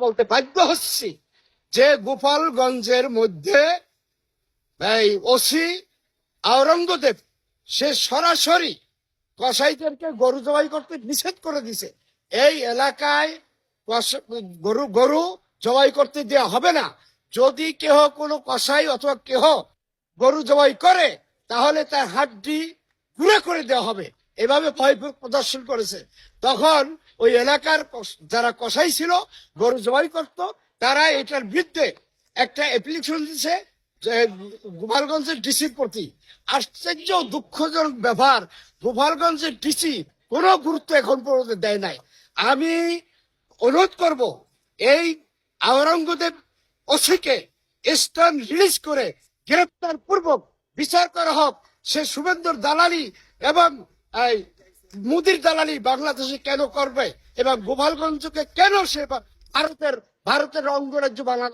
বলতে বাধ্য হচ্ছি যে গোপালগঞ্জের মধ্যে এই ওসি আওরঙ্গজেব সে সরাসরি কসাইদেরকে গরু জবাই করতে নিষেধ করে দিছে। এই এলাকায় গরু জবাই করতে দেওয়া হবে না। যদি কেহ কোনো কসাই অথবা কেহ গরু জবাই করে তাহলে তার হাড্ডি গুঁড়ো করে দেওয়া হবে, এভাবে ভয় প্রদর্শন করেছে। তখন ওই এলাকার যারা কসাই ছিল গরু জবাই করত তারা এটার বিরুদ্ধে একটা অ্যাপ্লিকেশন দিছে গোপালগঞ্জের ডিসির প্রতি। আশ্চর্য দুঃখজনক ব্যাপার, গোপালগঞ্জের ডিসি কোনো গুরুত্ব এখন পর্যন্ত দেয় নাই। আমি অনুরোধ করব এই আওরঙ্গজেব ওসিকে স্থান রিলিজ করে গ্রেপ্তার পূর্বক বিচার করা হোক। সে শুভেন্দুর দালালি এবং মুদির দালালি বাংলাদেশে কেন করবে এবং গোপালগঞ্জকে কেন সে ভারতের অঙ্গরাজ্য বাংলা